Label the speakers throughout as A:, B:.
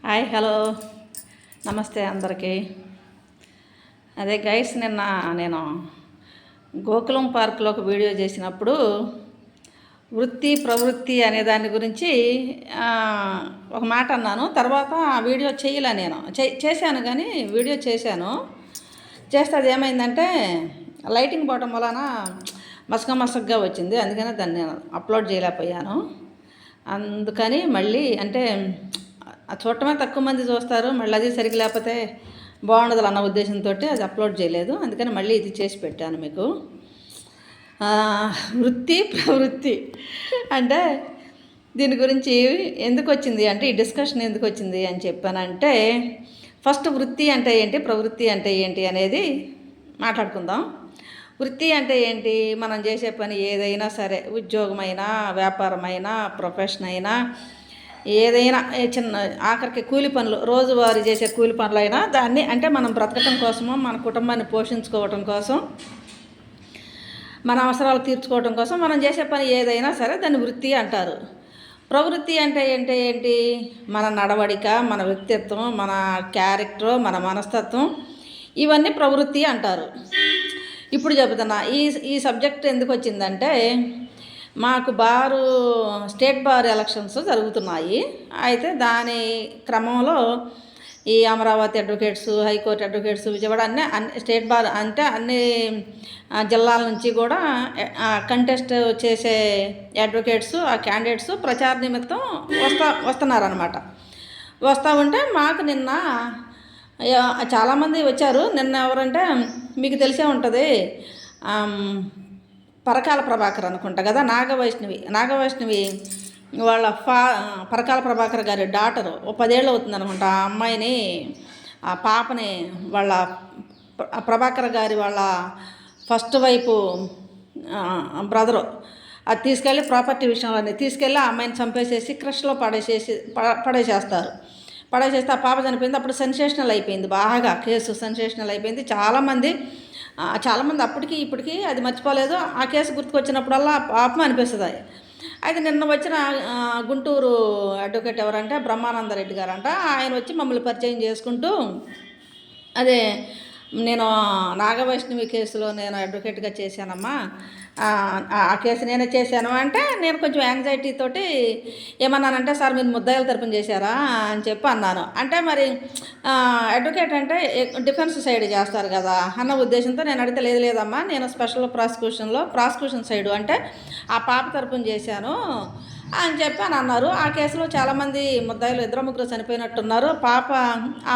A: Hi hello నమస్తే అందరికీ. అదే గైస్, నిన్న నేను గోకులం పార్క్లో ఒక వీడియో చేసినప్పుడు వృత్తి ప్రవృత్తి అనే దాని గురించి ఒక మాట అన్నాను. తర్వాత ఆ వీడియో చేయలే. నేను చేశాను కానీ వీడియో చేస్తే అది ఏమైందంటే లైటింగ్ పోవటం వలన మసకగా వచ్చింది. అందుకనే దాన్ని నేను అప్లోడ్ చేయలేకపోయాను. అందుకని మళ్ళీ అంటే చూడటమే తక్కువ మంది చూస్తారు, మళ్ళీ అది సరిగ్గా లేకపోతే బాగుండదు అన్న ఉద్దేశంతో అది అప్లోడ్ చేయలేదు. అందుకని మళ్ళీ ఇది చేసి పెట్టాను మీకు. వృత్తి ప్రవృత్తి అంటే దీని గురించి ఎందుకు వచ్చింది అంటే, ఈ డిస్కషన్ ఎందుకు వచ్చింది అని చెప్పానంటే, ఫస్ట్ వృత్తి అంటే ఏంటి, ప్రవృత్తి అంటే ఏంటి అనేది మాట్లాడుకుందాం. వృత్తి అంటే ఏంటి? మనం చేసే పని ఏదైనా సరే, ఉద్యోగమైనా, వ్యాపారమైనా, ప్రొఫెషన్ అయినా, ఏదైనా చిన్న ఆఖరికి కూలి పనులు, రోజువారీ చేసే కూలి పనులైనా దాన్ని అంటే మనం బ్రతకటం కోసము, మన కుటుంబాన్ని పోషించుకోవటం కోసం, మన అవసరాలు తీర్చుకోవడం కోసం మనం చేసే పని ఏదైనా సరే దాన్ని వృత్తి అంటారు. ప్రవృత్తి అంటే ఏంటి? మన నడవడిక, మన వ్యక్తిత్వం, మన క్యారెక్టర్, మన మనస్తత్వం, ఇవన్నీ ప్రవృత్తి అంటారు. ఇప్పుడు చెబుతున్నా ఈ సబ్జెక్ట్ ఎందుకు వచ్చిందంటే, మాకు స్టేట్ బార్ ఎలక్షన్స్ జరుగుతున్నాయి. అయితే దాని క్రమంలో ఈ Amaravati advocates, high court advocates, Vijayawada అన్ని స్టేట్ బార్ అంటే అన్ని జిల్లాల నుంచి కూడా కంటెస్ట్ చేసే అడ్వకేట్స్, ఆ క్యాండిడేట్స్ ప్రచార నిమిత్తం వస్తున్నారనమాట. వస్తూ ఉంటే మాకు నిన్న చాలామంది వచ్చారు. నిన్న ఎవరంటే మీకు తెలిసే ఉంటుంది, పరకాల ప్రభాకర్ అనుకుంటా కదా, నాగవైష్ణవి వాళ్ళ పరకాల ప్రభాకర్ గారి డాటరు 10 ఏళ్ళు అవుతుంది అనుకుంటా. ఆ అమ్మాయిని, ఆ పాపని వాళ్ళ ప్రభాకర్ గారి వాళ్ళ ఫస్ట్ వైపు బ్రదరు అది తీసుకెళ్ళి ప్రాపర్టీ విషయంలోనే తీసుకెళ్ళి ఆ అమ్మాయిని చంపేసేసి క్రష్లో పడేసేస్తారు. పడేసేస్తే ఆ పాప చనిపోయింది. అప్పుడు సెన్సేషనల్ అయిపోయింది, బాగా కేసు సెన్సేషనల్ అయిపోయింది. చాలామంది అప్పటికి ఇప్పటికీ అది మర్చిపోలేదు. ఆ కేసు గుర్తుకొచ్చినప్పుడల్లా పాపం అనిపిస్తుంది. అయితే నిన్న వచ్చిన గుంటూరు అడ్వకేట్ ఎవరంటే బ్రహ్మానందరెడ్డి గారంట. ఆయన వచ్చి మమ్మల్ని పరిచయం చేసుకుంటూ, అదే నేను నాగవైష్ణవి కేసులో నేను అడ్వకేట్గా చేశానమ్మా, ఆ కేసు నేనే చేశాను అంటే, నేను కొంచెం యాంగ్జైటీ తోటి ఏమన్నానంటే, సార్ మీరు ముద్దాయిల తరపున చేశారా అని చెప్పి అన్నాను. అంటే మరి అడ్వకేట్ అంటే డిఫెన్స్ సైడ్ చేస్తారు కదా అన్న ఉద్దేశంతో నేను అడిగితే, లేదమ్మా నేను స్పెషల్ ప్రాసిక్యూషన్ సైడు అంటే ఆ పాప తరపున చేశాను అని చెప్పి అని అన్నారు. ఆ కేసులో చాలామంది ముద్దాయిలు 2-3 చనిపోయినట్టున్నారు. పాప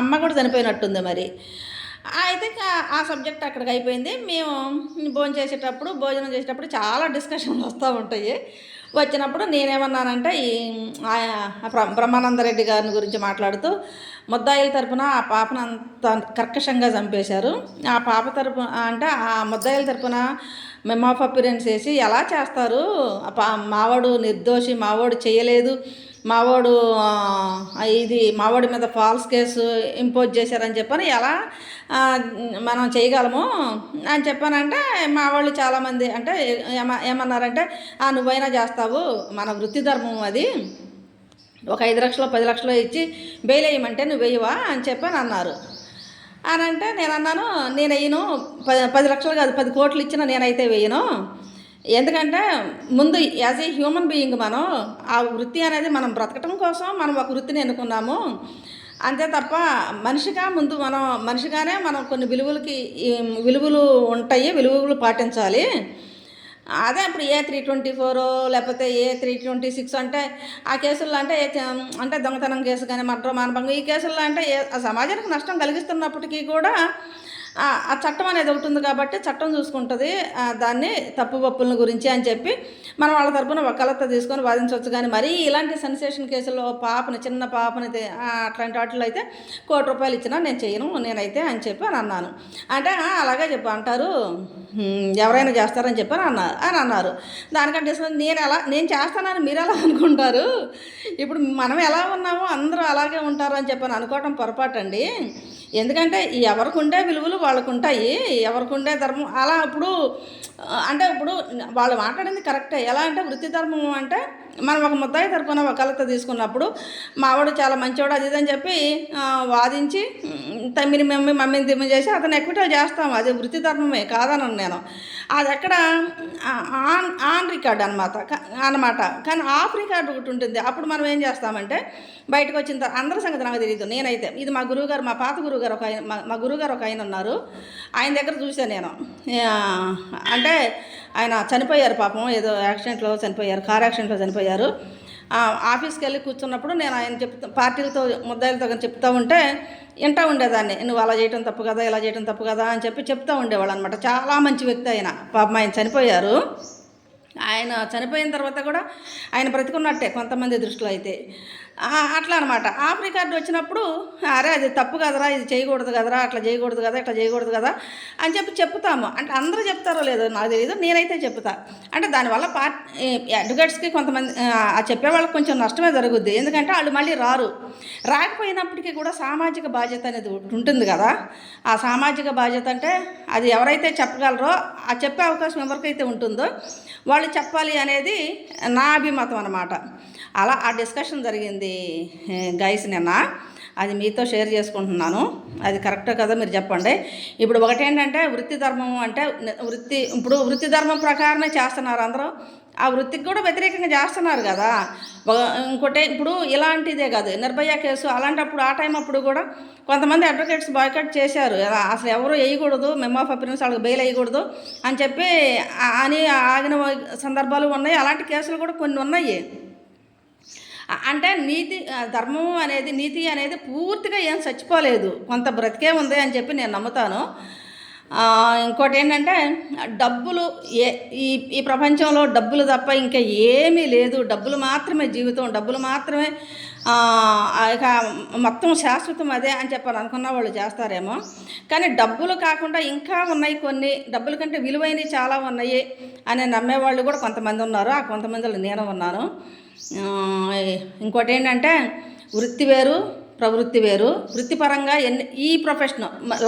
A: అమ్మ కూడా చనిపోయినట్టుంది. మరి అయితే ఆ సబ్జెక్ట్ అక్కడికి అయిపోయింది. మేము భోజనం చేసేటప్పుడు చాలా డిస్కషన్లు వస్తూ ఉంటాయి. వచ్చినప్పుడు నేనేమన్నానంటే, ఈ బ్రహ్మానందరెడ్డి గారిని గురించి మాట్లాడుతూ, ముద్దాయిల తరపున ఆ పాపను అంత కర్కశంగా చంపేశారు. ఆ పాప తరపున అంటే ఆ ముద్దాయిల తరపున మెమో ఆఫ్ అపిరెన్స్ వేసి ఎలా చేస్తారు, మావాడు నిర్దోషి, మావాడు చేయలేదు, మావాడి మీద ఫాల్స్ కేసు ఇంపోజ్ చేశారని చెప్పని ఎలా మనం చేయగలము అని చెప్పానంటే, మా వాళ్ళు చాలామంది అంటే ఏమన్నారంటే, నువ్వైనా చేస్తావు, మన వృత్తి ధర్మం అది, ఒక 5 లక్షలు 10 లక్షలు ఇచ్చి బెయిల్ వేయమంటే నువ్వు వేయవా అని చెప్పని అన్నారు. అని అంటే నేను అన్నాను, నేను వేయను, 10 లక్షలు కాదు 10 కోట్లు ఇచ్చినా నేనైతే వేయను. ఎందుకంటే ముందు యాజ్ ఏ హ్యూమన్ బీయింగ్ మనం ఆ వృత్తి అనేది మనం బ్రతకటం కోసం మనం ఒక వృత్తిని ఎన్నుకున్నాము. అంతే తప్ప మనిషిగానే మనం కొన్ని విలువలు ఉంటాయి, విలువలు పాటించాలి. అదే ఇప్పుడు A324 లేకపోతే A326 అంటే ఆ కేసుల్లో అంటే దొంగతనం కేసు కానీ, మర్డర్, మానభంగం, ఈ కేసుల్లో అంటే సమాజానికి నష్టం కలిగిస్తున్నప్పటికీ కూడా ఆ చట్టం అనేది ఒకటి ఉంది కాబట్టి చట్టం చూసుకుంటుంది దాన్ని తప్పుల గురించి అని చెప్పి మనం వాళ్ళ తరపున వకాలత తీసుకొని వాదించవచ్చు. కానీ మరీ ఇలాంటి సెన్సేషన్ కేసుల్లో చిన్న పాపని అట్లాంటి వాటిలో అయితే ₹1,00,00,000 ఇచ్చినా నేను చేయను నేనైతే అని చెప్పి అని అన్నాను. అంటే అలాగే అంటారు, ఎవరైనా చేస్తారని చెప్పి అని అన్నారు. దానికంటే నేను చేస్తానని మీరు ఎలా అనుకుంటారు? ఇప్పుడు మనం ఎలా ఉన్నామో అందరూ అలాగే ఉంటారు అని చెప్పని అనుకోవటం పొరపాటు అండి. ఎందుకంటే ఎవరికి ఉండే విలువలు వాళ్ళకు ఉంటాయి, ఎవరికి ఉండే ధర్మం అలా. ఇప్పుడు వాళ్ళు మాట్లాడింది కరెక్టే. ఎలా అంటే వృత్తి ధర్మం అంటే మనం ఒక ముద్దాయి తరపున వకాలత తీసుకున్నప్పుడు మావాడు చాలా మంచివాడు అది ఇదని చెప్పి వాదించి తమ్మిని మమ్మీని తిమ్మి చేసి అతను ఎక్విటల్ చేస్తాము. అది వృత్తి ధర్మమే, కాదనను నేను. అది ఎక్కడ ఆన్ రికార్డ్ అనమాట. కానీ ఆఫ్ రికార్డ్ ఒకటి ఉంటుంది. అప్పుడు మనం ఏం చేస్తామంటే బయటకు వచ్చిన తర్వాత అందరి సంగతి నాకు తెలియదు. నేనైతే ఇది మా గురువుగారు, మా పాత గురువుగారు మా గురువుగారు ఒక ఆయన ఉన్నారు. ఆయన దగ్గర చూశాను నేను. అంటే ఆయన చనిపోయారు పాపం, ఏదో యాక్సిడెంట్లో చనిపోయారు, కార్ యాక్సిడెంట్లో చనిపోయారు. ఆఫీస్కి వెళ్ళి కూర్చున్నప్పుడు నేను ఆయన పార్టీలతో ముద్దాయిలతో చెప్తూ ఉంటే వింటూ ఉండేదాన్ని. నువ్వు అలా చేయటం తప్పు కదా, ఇలా చేయటం తప్పు కదా అని చెప్తూ ఉండేవాళ్ళు అనమాట. చాలా మంచి వ్యక్తి ఆయన. పాపం ఆయన చనిపోయారు. ఆయన చనిపోయిన తర్వాత కూడా ఆయన బ్రతికున్నట్టే కొంతమంది దృష్టిలో అయితే. అట్లా అనమాట. ఆఫ్ రికార్డు వచ్చినప్పుడు అరే అది తప్పు కదరా, ఇది చేయకూడదు కదరా, అట్లా చేయకూడదు కదా, ఇట్లా చేయకూడదు కదా అని చెప్తాము. అంటే అందరూ చెప్తారో లేదో నాకు తెలియదు, నేనైతే చెప్తా. అంటే దానివల్ల అడ్వకేట్స్కి కొంతమంది చెప్పే వాళ్ళకి కొంచెం నష్టమే జరుగుద్ది. ఎందుకంటే వాళ్ళు మళ్ళీ రాకపోయినప్పటికీ కూడా సామాజిక బాధ్యత అనేది ఉంటుంది కదా. ఆ సామాజిక బాధ్యత అంటే అది ఎవరైతే చెప్పగలరో ఆ చెప్పే అవకాశం ఎవరికైతే ఉంటుందో వాళ్ళు చెప్పాలి అనేది నా అభిమతం అన్నమాట. అలా ఆ డిస్కషన్ జరిగింది గైస్ నిన్న. అది మీతో షేర్ చేసుకుంటున్నాను. అది కరెక్టే కదా మీరు చెప్పండి. ఇప్పుడు ఒకటేంటంటే వృత్తి ధర్మం అంటే వృత్తి ధర్మం ప్రకారమే చేస్తున్నారు అందరూ. ఆ వృత్తికి కూడా వ్యతిరేకంగా చేస్తున్నారు కదా. ఇంకోటి ఇప్పుడు ఇలాంటిదే కాదు, నిర్భయ కేసు అలాంటప్పుడు ఆ టైం అప్పుడు కూడా కొంతమంది అడ్వకేట్స్ బాయ్కట్ చేశారు. అసలు ఎవరు వేయకూడదు, మెమో ఆఫ్ అపియరెన్స్ వాళ్ళకి బెయిల్ వేయకూడదు అని చెప్పి ఆగిన సందర్భాలు ఉన్నాయి. అలాంటి కేసులు కూడా కొన్ని ఉన్నాయి. అంటే ధర్మం అనేది, నీతి అనేది పూర్తిగా ఏం చచ్చిపోలేదు, కొంత బ్రతికే ఉంది అని చెప్పి నేను నమ్ముతాను. ఇంకోటి ఏంటంటే డబ్బులు ఈ ప్రపంచంలో డబ్బులు తప్ప ఇంకా ఏమీ లేదు. డబ్బులు మాత్రమే జీవితం, డబ్బులు మాత్రమే ఇక మొత్తం శాశ్వతం అదే అని చెప్పాలి అనుకున్న వాళ్ళు చేస్తారేమో. కానీ డబ్బులు కాకుండా ఇంకా ఉన్నాయి కొన్ని, డబ్బుల కంటే విలువైనవి చాలా ఉన్నాయి అని నమ్మేవాళ్ళు కూడా కొంతమంది ఉన్నారు. ఆ కొంతమందిలో నేను ఉన్నాను. ఇంకోటి ఏంటంటే వృత్తి వేరు, ప్రవృత్తి వేరు. వృత్తిపరంగా ఈ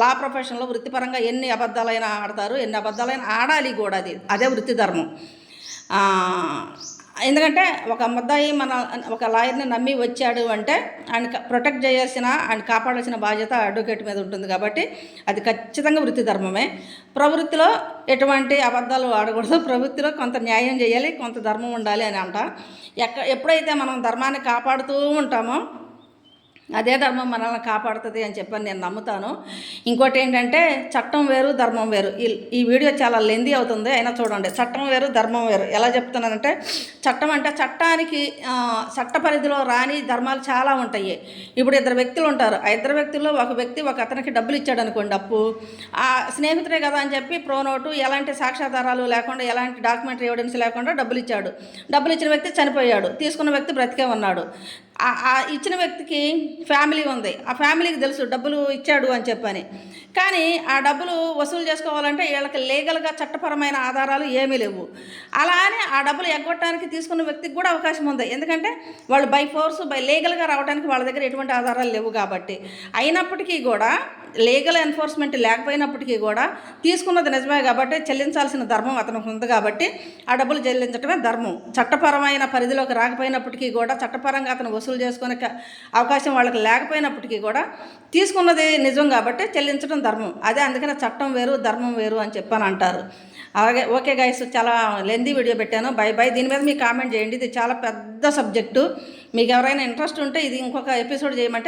A: లా ప్రొఫెషన్లో వృత్తిపరంగా ఎన్ని అబద్ధాలైనా ఆడతారు, ఎన్ని అబద్ధాలైనా ఆడాలి కూడా. అదే వృత్తి ధర్మం. ఎందుకంటే ఒక ముద్దాయి ఒక లాయర్ని నమ్మి వచ్చాడు అంటే ఆయన ప్రొటెక్ట్ చేయాల్సిన, ఆయన కాపాడాల్సిన బాధ్యత అడ్వకేట్ మీద ఉంటుంది. కాబట్టి అది ఖచ్చితంగా వృత్తి ధర్మమే. ప్రవృత్తిలో ఎటువంటి అబద్ధాలు ఆడకూడదు. ప్రవృత్తిలో కొంత న్యాయం చేయాలి, కొంత ధర్మం ఉండాలి అని అంట. ఎప్పుడైతే మనం ధర్మాన్ని కాపాడుతూ ఉంటామో అదే ధర్మం మనల్ని కాపాడుతుంది అని చెప్పని నేను నమ్ముతాను. ఇంకోటి ఏంటంటే చట్టం వేరు, ధర్మం వేరు. ఈ వీడియో చాలా లెందీ అవుతుంది, అయినా చూడండి. చట్టం వేరు, ధర్మం వేరు. ఎలా చెప్తున్నానంటే చట్టం అంటే చట్టానికి చట్ట పరిధిలో రాని ధర్మాలు చాలా ఉంటాయి. ఇప్పుడు ఇద్దరు వ్యక్తులు ఉంటారు. ఆ ఇద్దరు వ్యక్తుల్లో ఒక వ్యక్తి అతనికి డబ్బులు ఇచ్చాడు అనుకోండి, అప్పు. ఆ స్నేహితుడే కదా అని చెప్పి ప్రోనోటు, ఎలాంటి సాక్ష్యాధారాలు లేకుండా, ఎలాంటి డాక్యుమెంటరీ ఎవిడెన్స్ లేకుండా డబ్బులు ఇచ్చాడు. డబ్బులు ఇచ్చిన వ్యక్తి చనిపోయాడు, తీసుకున్న వ్యక్తి బ్రతికే ఉన్నాడు. ఇచ్చిన వ్యక్తికి ఫ్యామిలీ ఉంది. ఆ ఫ్యామిలీకి తెలుసు డబ్బులు ఇచ్చాడు అని చెప్పని. కానీ ఆ డబ్బులు వసూలు చేసుకోవాలంటే వీళ్ళకి లీగల్గా చట్టపరమైన ఆధారాలు ఏమీ లేవు. అలా అని ఆ డబ్బులు ఎగ్గొట్టడానికి తీసుకున్న వ్యక్తికి కూడా అవకాశం ఉంది. ఎందుకంటే వాళ్ళు బై లీగల్గా రావడానికి వాళ్ళ దగ్గర ఎటువంటి ఆధారాలు లేవు కాబట్టి. అయినప్పటికీ కూడా లీగల్ ఎన్ఫోర్స్మెంట్ లేకపోయినప్పటికీ కూడా తీసుకున్నది నిజమే కాబట్టి చెల్లించాల్సిన ధర్మం అతనికి ఉంది కాబట్టి ఆ డబ్బులు చెల్లించడమే ధర్మం. చట్టపరమైన పరిధిలోకి రాకపోయినప్పటికీ కూడా, చట్టపరంగా అతను వసూలు చేసుకునే అవకాశం వాళ్ళకి లేకపోయినప్పటికీ కూడా తీసుకున్నది నిజం కాబట్టి చెల్లించడం ధర్మం. అదే అందుకనే చట్టం వేరు, ధర్మం వేరు అని చెప్పని అంటారు. అలాగే ఓకే గైస్, చాలా లెందీ వీడియో పెట్టాను. బై. దీని మీద మీకు కామెంట్ చేయండి. ఇది చాలా పెద్ద సబ్జెక్టు. మీకు ఎవరైనా ఇంట్రెస్ట్ ఉంటే ఇది ఇంకొక ఎపిసోడ్ చేయమంటే